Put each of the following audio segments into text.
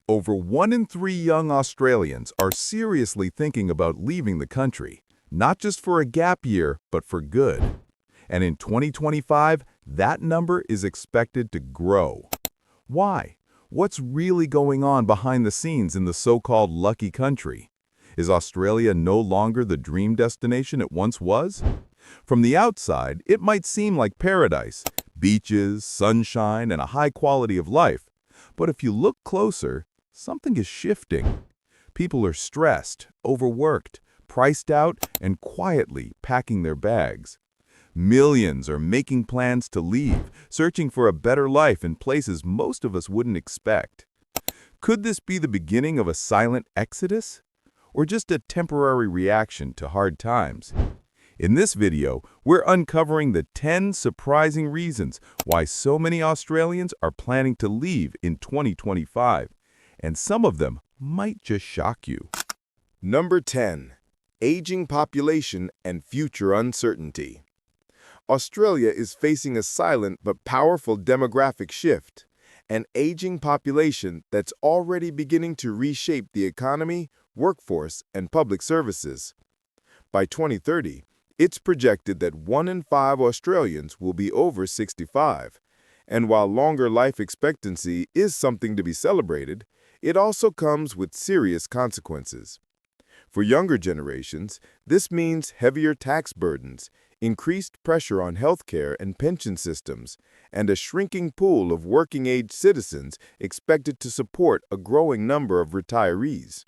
Over 1 in 3 young Australians are seriously thinking about leaving the country, not just for a gap year, but for good. And in 2025, that number is expected to grow. Why? What's really going on behind the scenes in the so-called lucky country? Is Australia no longer the dream destination it once was? From the outside, it might seem like paradise, beaches, sunshine, and a high quality of life. But if you look closer, something is shifting. People are stressed, overworked, priced out, and quietly packing their bags. Millions are making plans to leave, searching for a better life in places most of us wouldn't expect. Could this be the beginning of a silent exodus? Or just a temporary reaction to hard times? In this video, we're uncovering the 10 surprising reasons why so many Australians are planning to leave in 2025. And some of them might just shock you. Number 10. Aging population and future uncertainty. Australia is facing a silent but powerful demographic shift, an aging population that's already beginning to reshape the economy, workforce, and public services. By 2030, it's projected that 1 in 5 Australians will be over 65, and while longer life expectancy is something to be celebrated, it also comes with serious consequences. For younger generations, this means heavier tax burdens, increased pressure on healthcare and pension systems, and a shrinking pool of working-age citizens expected to support a growing number of retirees.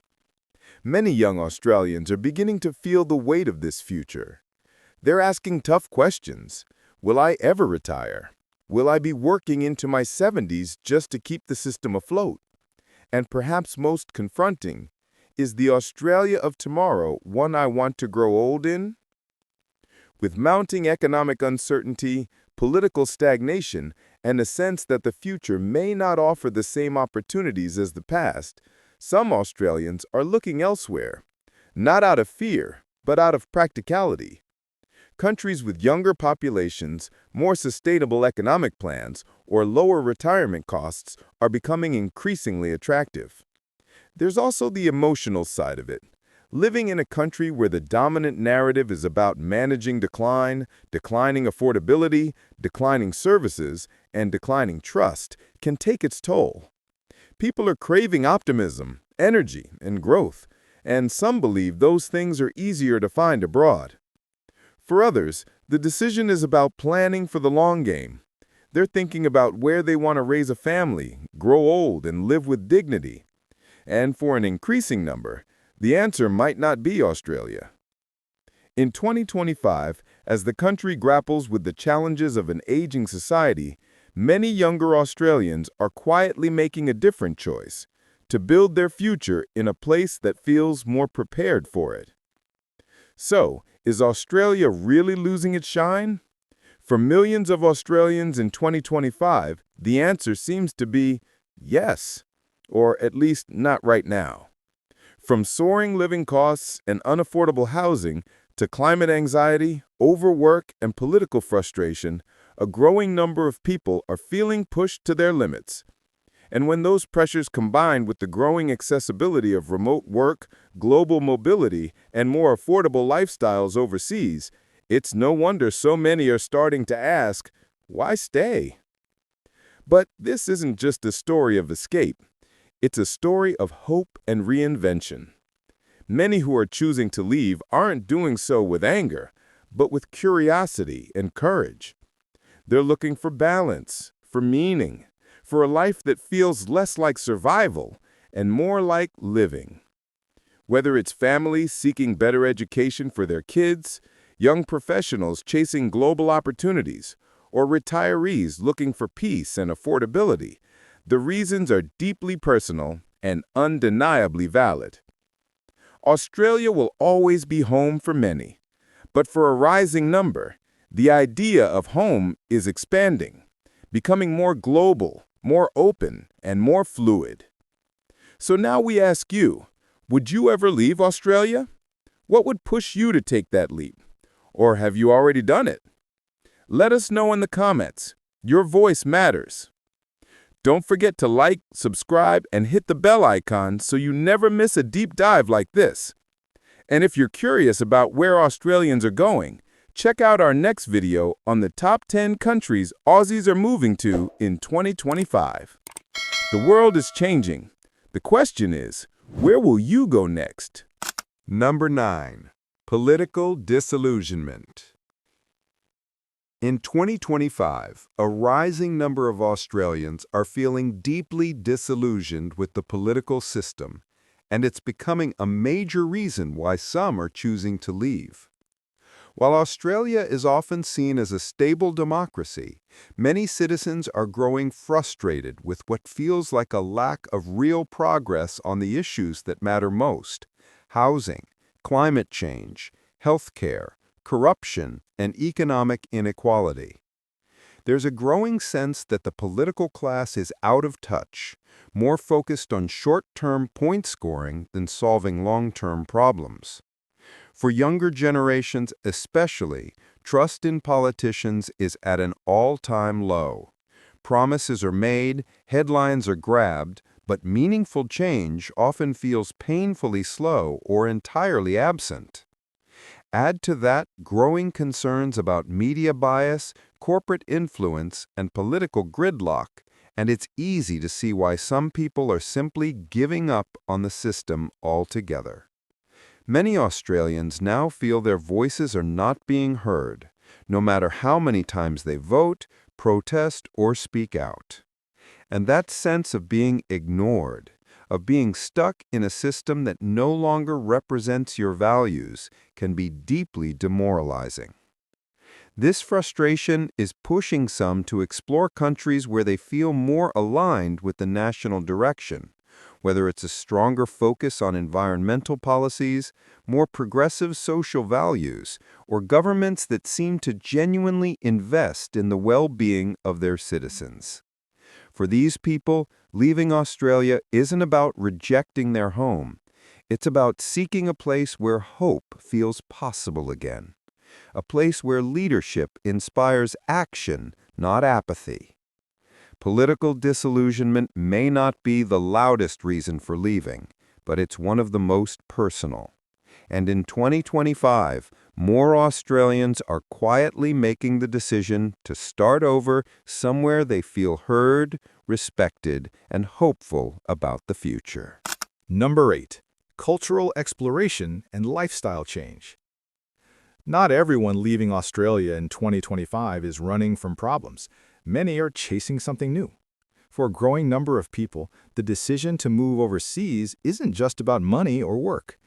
Many young Australians are beginning to feel the weight of this future. They're asking tough questions. Will I ever retire? Will I be working into my 70s just to keep the system afloat? And perhaps most confronting, is the Australia of tomorrow one I want to grow old in? With mounting economic uncertainty, political stagnation, and a sense that the future may not offer the same opportunities as the past, some Australians are looking elsewhere, not out of fear, but out of practicality. Countries with younger populations, more sustainable economic plans, or lower retirement costs are becoming increasingly attractive. There's also the emotional side of it. Living in a country where the dominant narrative is about managing decline, declining affordability, declining services, and declining trust can take its toll. People are craving optimism, energy, and growth, and some believe those things are easier to find abroad. For others, the decision is about planning for the long game. They're thinking about where they want to raise a family, grow old, and live with dignity. And for an increasing number, the answer might not be Australia. In 2025, as the country grapples with the challenges of an aging society, many younger Australians are quietly making a different choice, to build their future in a place that feels more prepared for it. So, is Australia really losing its shine? For millions of Australians in 2025, the answer seems to be yes, or at least not right now. From soaring living costs and unaffordable housing to climate anxiety, overwork, and political frustration, a growing number of people are feeling pushed to their limits. And when those pressures combine with the growing accessibility of remote work, global mobility, and more affordable lifestyles overseas, it's no wonder so many are starting to ask, why stay? But this isn't just a story of escape. It's a story of hope and reinvention. Many who are choosing to leave aren't doing so with anger, but with curiosity and courage. They're looking for balance, for meaning, for a life that feels less like survival and more like living. Whether it's families seeking better education for their kids, young professionals chasing global opportunities, or retirees looking for peace and affordability, the reasons are deeply personal and undeniably valid. Australia will always be home for many, but for a rising number, the idea of home is expanding, becoming more global, more open, and more fluid. So now we ask you, would you ever leave Australia? What would push you to take that leap? Or have you already done it? Let us know in the comments. Your voice matters. Don't forget to like, subscribe, and hit the bell icon so you never miss a deep dive like this. And if you're curious about where Australians are going, check out our next video on the top 10 countries Aussies are moving to in 2025. The world is changing. The question is, where will you go next? Number 9. Political disillusionment. In 2025, a rising number of Australians are feeling deeply disillusioned with the political system, and it's becoming a major reason why some are choosing to leave. While Australia is often seen as a stable democracy, many citizens are growing frustrated with what feels like a lack of real progress on the issues that matter most: housing, climate change, healthcare, corruption, and economic inequality. There's a growing sense that the political class is out of touch, more focused on short-term point scoring than solving long-term problems. For younger generations especially, trust in politicians is at an all-time low. Promises are made, headlines are grabbed, but meaningful change often feels painfully slow or entirely absent. Add to that growing concerns about media bias, corporate influence, and political gridlock, and it's easy to see why some people are simply giving up on the system altogether. Many Australians now feel their voices are not being heard, no matter how many times they vote, protest, or speak out. And that sense of being ignored, of being stuck in a system that no longer represents your values, can be deeply demoralizing. This frustration is pushing some to explore countries where they feel more aligned with the national direction, whether it's a stronger focus on environmental policies, more progressive social values, or governments that seem to genuinely invest in the well-being of their citizens. For these people, leaving Australia isn't about rejecting their home. It's about seeking a place where hope feels possible again, a place where leadership inspires action, not apathy. Political disillusionment may not be the loudest reason for leaving, but it's one of the most personal. And in 2025, more Australians are quietly making the decision to start over somewhere they feel heard, respected, and hopeful about the future. Number 8. Cultural exploration and lifestyle change. Not everyone leaving Australia in 2025 is running from problems. Many are chasing something new. For a growing number of people, the decision to move overseas isn't just about money or work.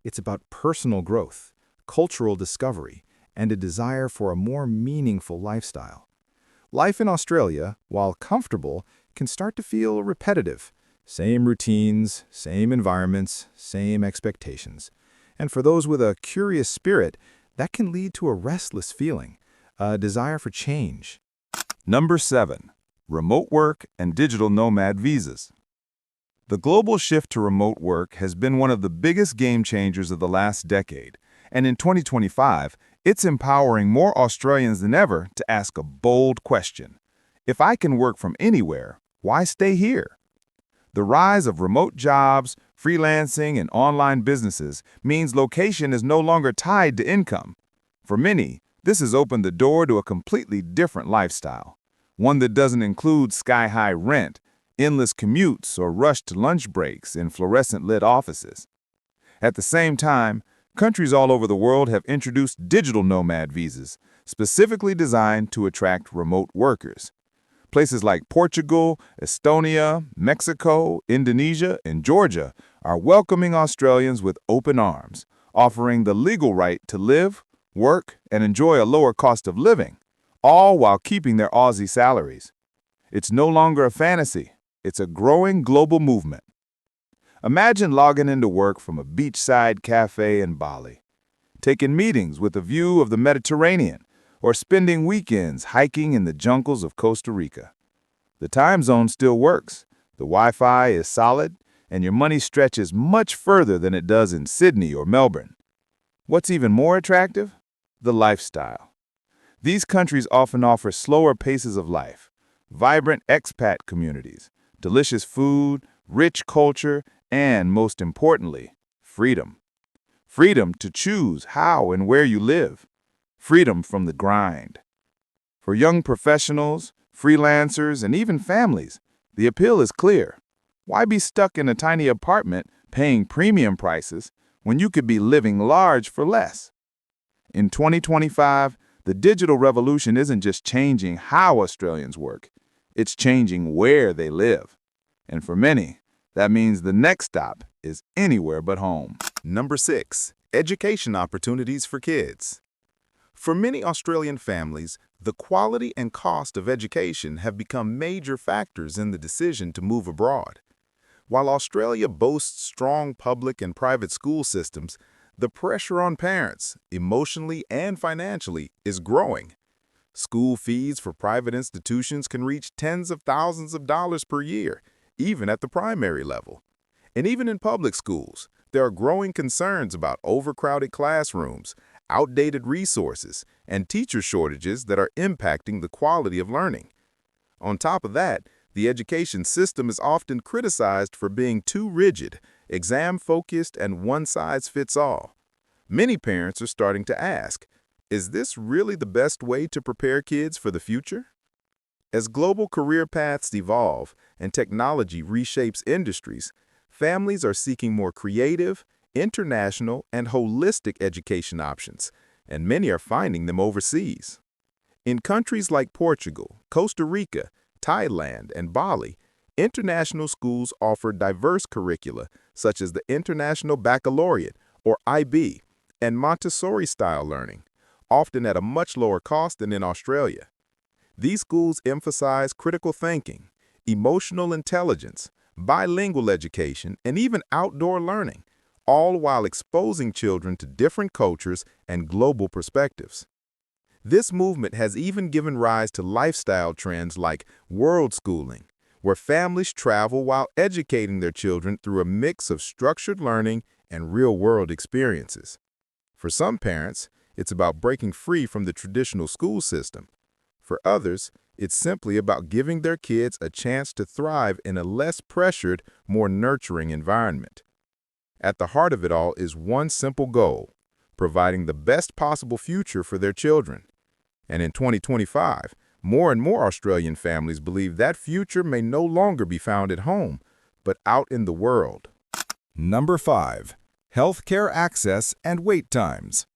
It's about personal growth, cultural discovery, and a desire for a more meaningful lifestyle. Life in Australia, while comfortable, can start to feel repetitive. Same routines, same environments, same expectations. And for those with a curious spirit, that can lead to a restless feeling, a desire for change. Number 7. Remote work and digital nomad visas. The global shift to remote work has been one of the biggest game changers of the last decade, and in 2025, it's empowering more Australians than ever to ask a bold question. If I can work from anywhere, why stay here? The rise of remote jobs, freelancing, and online businesses means location is no longer tied to income. For many, this has opened the door to a completely different lifestyle, one that doesn't include sky-high rent, endless commutes, or rushed lunch breaks in fluorescent-lit offices. At the same time, countries all over the world have introduced digital nomad visas, specifically designed to attract remote workers. Places like Portugal, Estonia, Mexico, Indonesia, and Georgia are welcoming Australians with open arms, offering the legal right to live, work, and enjoy a lower cost of living, all while keeping their Aussie salaries. It's no longer a fantasy. It's a growing global movement. Imagine logging into work from a beachside cafe in Bali, taking meetings with a view of the Mediterranean, or spending weekends hiking in the jungles of Costa Rica. The time zone still works, the Wi-Fi is solid, and your money stretches much further than it does in Sydney or Melbourne. What's even more attractive? The lifestyle. These countries often offer slower paces of life, vibrant expat communities, delicious food, rich culture, and most importantly, freedom. Freedom to choose how and where you live. Freedom from the grind. For young professionals, freelancers, and even families, the appeal is clear. Why be stuck in a tiny apartment paying premium prices when you could be living large for less? In 2025, the digital revolution isn't just changing how Australians work, it's changing where they live. And for many, that means the next stop is anywhere but home. Number 6. Education opportunities for kids. For many Australian families, the quality and cost of education have become major factors in the decision to move abroad. While Australia boasts strong public and private school systems, the pressure on parents, emotionally and financially, is growing. School fees for private institutions can reach tens of thousands of dollars per year, even at the primary level. And even in public schools, there are growing concerns about overcrowded classrooms, outdated resources, and teacher shortages that are impacting the quality of learning. On top of that, the education system is often criticized for being too rigid, exam-focused, and one-size-fits-all. Many parents are starting to ask, is this really the best way to prepare kids for the future? As global career paths evolve and technology reshapes industries, families are seeking more creative, international, and holistic education options, and many are finding them overseas. In countries like Portugal, Costa Rica, Thailand, and Bali, international schools offer diverse curricula such as the International Baccalaureate, or IB, and Montessori-style learning, often at a much lower cost than in Australia. These schools emphasize critical thinking, emotional intelligence, bilingual education, and even outdoor learning, all while exposing children to different cultures and global perspectives. This movement has even given rise to lifestyle trends like world schooling, where families travel while educating their children through a mix of structured learning and real-world experiences. For some parents, it's about breaking free from the traditional school system. For others, it's simply about giving their kids a chance to thrive in a less pressured, more nurturing environment. At the heart of it all is one simple goal: providing the best possible future for their children. And in 2025, more and more Australian families believe that future may no longer be found at home, but out in the world. Number 5. Healthcare access and wait times.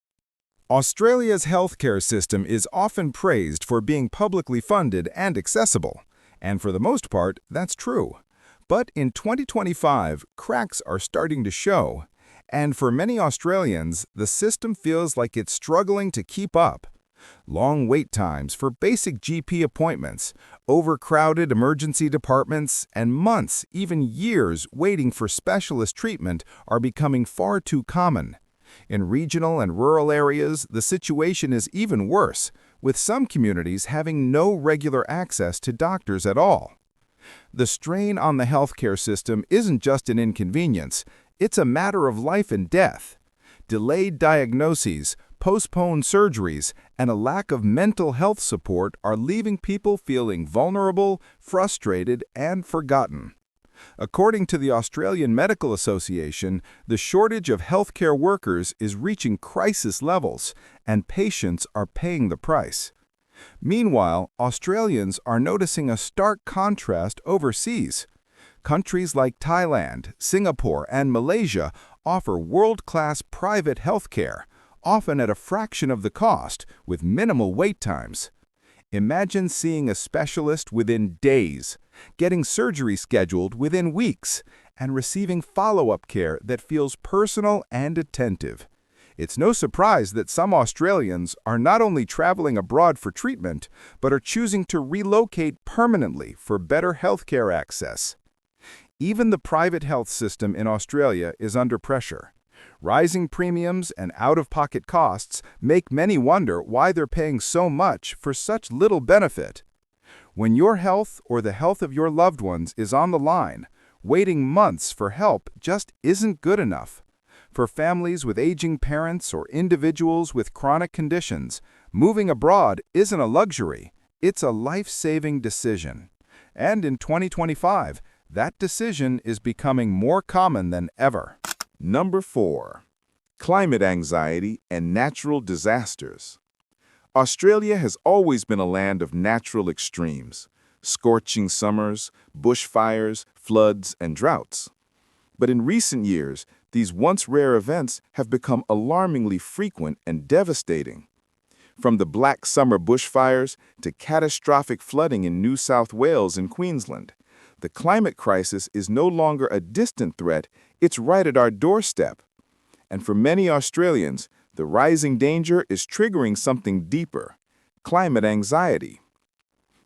Australia's healthcare system is often praised for being publicly funded and accessible, and for the most part, that's true. But in 2025, cracks are starting to show, and for many Australians, the system feels like it's struggling to keep up. Long wait times for basic GP appointments, overcrowded emergency departments, and months, even years, waiting for specialist treatment are becoming far too common. In regional and rural areas, the situation is even worse, with some communities having no regular access to doctors at all. The strain on the healthcare system isn't just an inconvenience, it's a matter of life and death. Delayed diagnoses, postponed surgeries, and a lack of mental health support are leaving people feeling vulnerable, frustrated, and forgotten. According to the Australian Medical Association, the shortage of healthcare workers is reaching crisis levels, and patients are paying the price. Meanwhile, Australians are noticing a stark contrast overseas. Countries like Thailand, Singapore, and Malaysia offer world-class private healthcare, often at a fraction of the cost, with minimal wait times. Imagine seeing a specialist within days, getting surgery scheduled within weeks, and receiving follow-up care that feels personal and attentive. It's no surprise that some Australians are not only traveling abroad for treatment, but are choosing to relocate permanently for better healthcare access. Even the private health system in Australia is under pressure. Rising premiums and out-of-pocket costs make many wonder why they're paying so much for such little benefit. When your health or the health of your loved ones is on the line, waiting months for help just isn't good enough. For families with aging parents or individuals with chronic conditions, moving abroad isn't a luxury, It's a life-saving decision. And in 2025, that decision is becoming more common than ever. Number 4. Climate anxiety and natural disasters. Australia has always been a land of natural extremes, scorching summers, bushfires, floods, and droughts. But in recent years, these once rare events have become alarmingly frequent and devastating. From the Black Summer bushfires to catastrophic flooding in New South Wales and Queensland, the climate crisis is no longer a distant threat, it's right at our doorstep. And for many Australians, the rising danger is triggering something deeper: climate anxiety.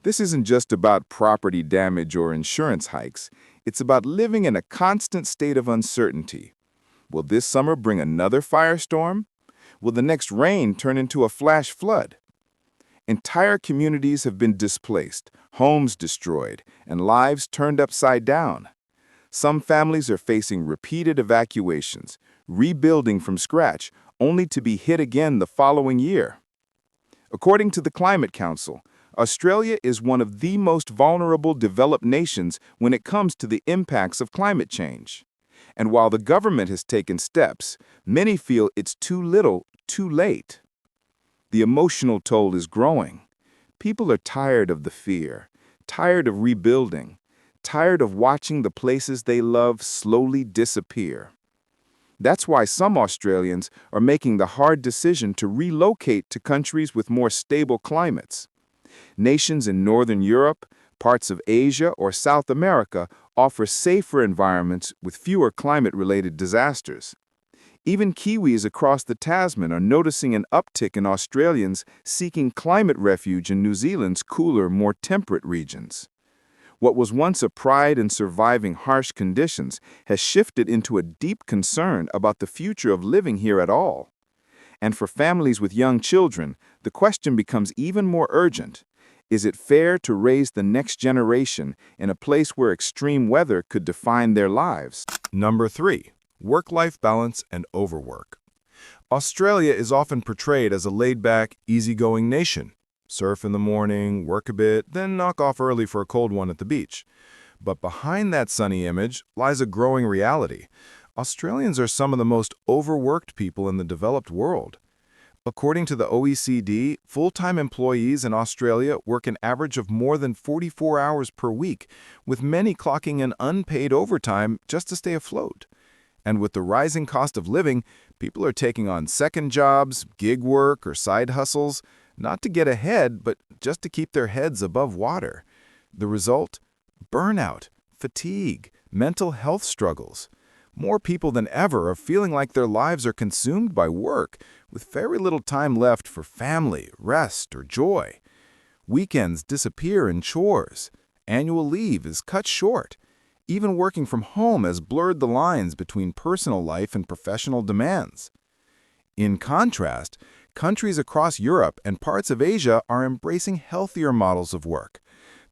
This isn't just about property damage or insurance hikes. It's about living in a constant state of uncertainty. Will this summer bring another firestorm? Will the next rain turn into a flash flood? Entire communities have been displaced, homes destroyed, and lives turned upside down. Some families are facing repeated evacuations, rebuilding from scratch, only to be hit again the following year. According to the Climate Council, Australia is one of the most vulnerable developed nations when it comes to the impacts of climate change. And while the government has taken steps, many feel it's too little, too late. The emotional toll is growing. People are tired of the fear, tired of rebuilding, tired of watching the places they love slowly disappear. That's why some Australians are making the hard decision to relocate to countries with more stable climates. Nations in Northern Europe, parts of Asia, or South America offer safer environments with fewer climate-related disasters. Even Kiwis across the Tasman are noticing an uptick in Australians seeking climate refuge in New Zealand's cooler, more temperate regions. What was once a pride in surviving harsh conditions has shifted into a deep concern about the future of living here at all. And for families with young children, the question becomes even more urgent. Is it fair to raise the next generation in a place where extreme weather could define their lives? Number 3. Work-life balance and overwork. Australia is often portrayed as a laid-back, easygoing nation. Surf in the morning, work a bit, then knock off early for a cold one at the beach. But behind that sunny image lies a growing reality. Australians are some of the most overworked people in the developed world. According to the OECD, full-time employees in Australia work an average of more than 44 hours per week, with many clocking in unpaid overtime just to stay afloat. And with the rising cost of living, people are taking on second jobs, gig work, or side hustles, not to get ahead, but just to keep their heads above water. The result? Burnout, fatigue, mental health struggles. More people than ever are feeling like their lives are consumed by work, with very little time left for family, rest, or joy. Weekends disappear in chores. Annual leave is cut short. Even working from home has blurred the lines between personal life and professional demands. In contrast, countries across Europe and parts of Asia are embracing healthier models of work.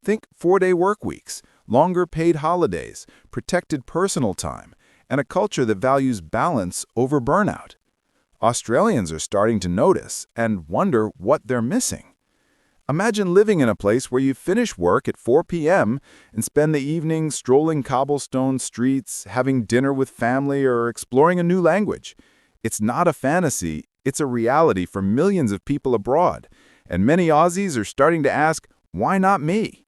Think 4-day work weeks, longer paid holidays, protected personal time, and a culture that values balance over burnout. Australians are starting to notice and wonder what they're missing. Imagine living in a place where you finish work at 4 p.m. and spend the evening strolling cobblestone streets, having dinner with family, or exploring a new language. It's not a fantasy, it's a reality for millions of people abroad, and many Aussies are starting to ask, why not me?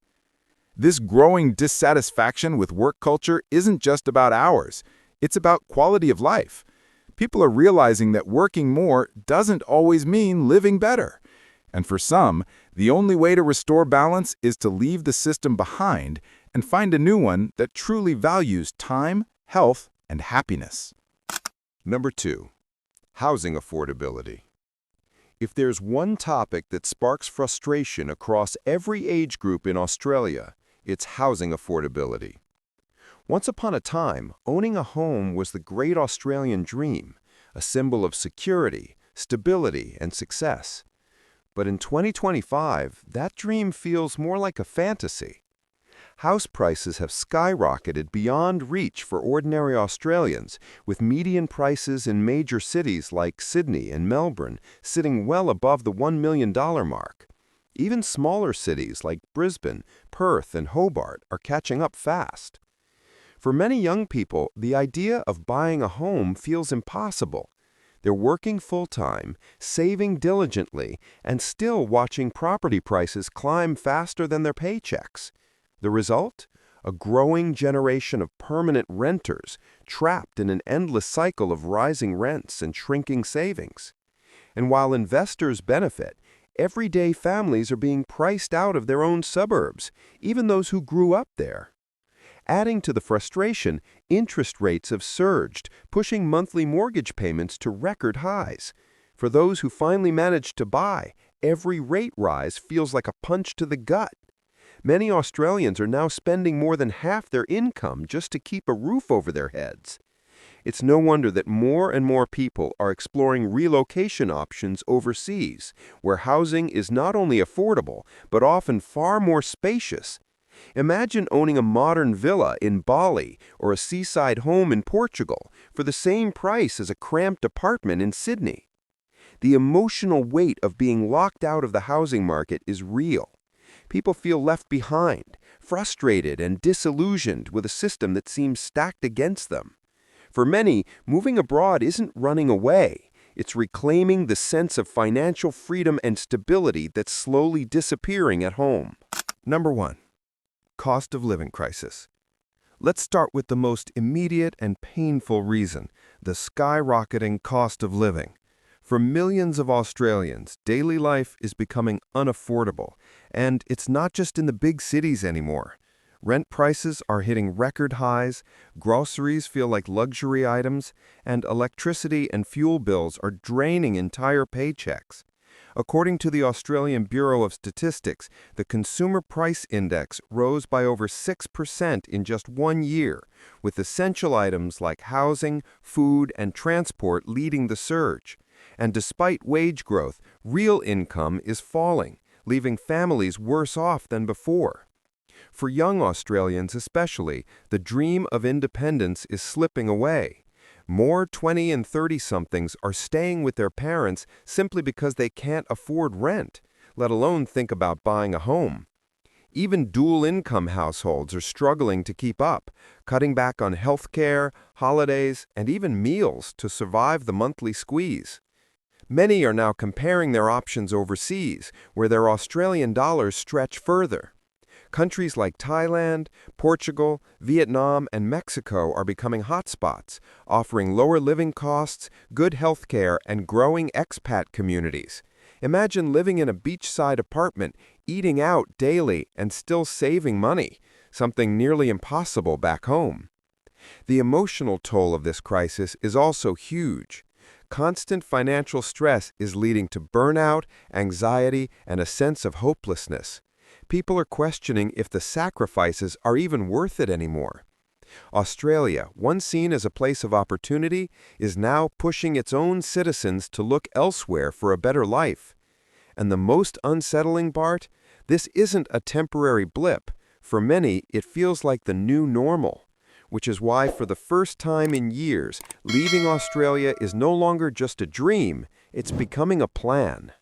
This growing dissatisfaction with work culture isn't just about hours, it's about quality of life. People are realizing that working more doesn't always mean living better. And for some, the only way to restore balance is to leave the system behind and find a new one that truly values time, health, and happiness. Number 2. Housing affordability. If there's one topic that sparks frustration across every age group in Australia, it's housing affordability. Once upon a time, owning a home was the great Australian dream, a symbol of security, stability, and success. But in 2025, that dream feels more like a fantasy. House prices have skyrocketed beyond reach for ordinary Australians, with median prices in major cities like Sydney and Melbourne sitting well above the $1 million mark. Even smaller cities like Brisbane, Perth, and Hobart are catching up fast. For many young people, the idea of buying a home feels impossible. They're working full-time, saving diligently, and still watching property prices climb faster than their paychecks. The result? A growing generation of permanent renters trapped in an endless cycle of rising rents and shrinking savings. And while investors benefit, everyday families are being priced out of their own suburbs, even those who grew up there. Adding to the frustration, interest rates have surged, pushing monthly mortgage payments to record highs. For those who finally managed to buy, every rate rise feels like a punch to the gut. Many Australians are now spending more than half their income just to keep a roof over their heads. It's no wonder that more and more people are exploring relocation options overseas, where housing is not only affordable, but often far more spacious. Imagine owning a modern villa in Bali or a seaside home in Portugal for the same price as a cramped apartment in Sydney. The emotional weight of being locked out of the housing market is real. People feel left behind, frustrated and disillusioned with a system that seems stacked against them. For many, moving abroad isn't running away. It's reclaiming the sense of financial freedom and stability that's slowly disappearing at home. Number 1. Cost of living crisis. Let's start with the most immediate and painful reason, the skyrocketing cost of living. For millions of Australians, daily life is becoming unaffordable, and it's not just in the big cities anymore. Rent prices are hitting record highs, groceries feel like luxury items, and electricity and fuel bills are draining entire paychecks. According to the Australian Bureau of Statistics, the Consumer Price Index rose by over 6% in just 1 year, with essential items like housing, food, and transport leading the surge. And despite wage growth, real income is falling, leaving families worse off than before. For young Australians especially, the dream of independence is slipping away. More 20 and 30-somethings are staying with their parents simply because they can't afford rent, let alone think about buying a home. Even dual-income households are struggling to keep up, cutting back on health care, holidays, and even meals to survive the monthly squeeze. Many are now comparing their options overseas, where their Australian dollars stretch further. Countries like Thailand, Portugal, Vietnam, and Mexico are becoming hotspots, offering lower living costs, good health care, and growing expat communities. Imagine living in a beachside apartment, eating out daily, and still saving money, something nearly impossible back home. The emotional toll of this crisis is also huge. Constant financial stress is leading to burnout, anxiety, and a sense of hopelessness. People are questioning if the sacrifices are even worth it anymore. Australia, once seen as a place of opportunity, is now pushing its own citizens to look elsewhere for a better life. And the most unsettling part? This isn't a temporary blip. For many, it feels like the new normal. Which is why, for the first time in years, leaving Australia is no longer just a dream, it's becoming a plan.